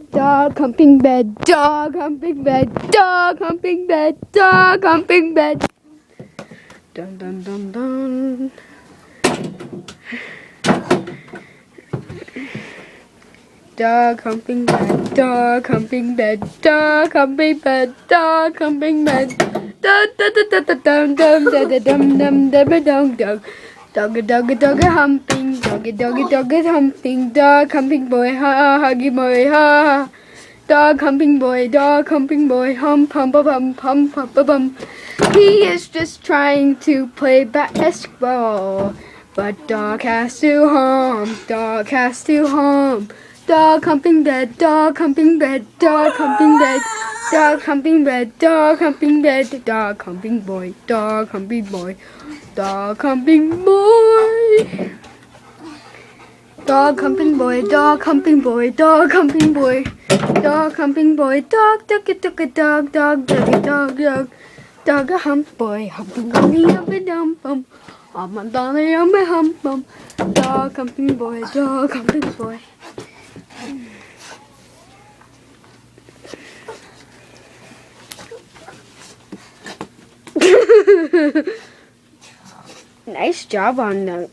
Dog humping bed, dog humping bed, dog humping bed, dog humping bed. Dun dun dun dun. Dog humping bed, dog humping bed, dog humping bed, dog humping bed. Dun dun dun dun dun dun dun dun dun dun dun dun. Doggy doggy doggy humping, doggy doggy doggy humping, dog humping boy, ha huggy boy, ha. Dog humping boy, hump hump hump hump hump hump. He is just trying to play basketball, but dog has to hump, dog has to hump. Dog humping bed, dog humping bed, dog humping bed, dog humping bed, dog humping bed, dog humping boy, dog humping boy, dog humping boy. Dog humping boy, dog humping boy, dog humping boy, dog humping boy, dog doggy doggy dog, dog doggy dog dog, dog a hump boy, humping humping humping dump bum, I'm a dolly on my hump bum, dog humping boy, dog humping boy. Nice job on the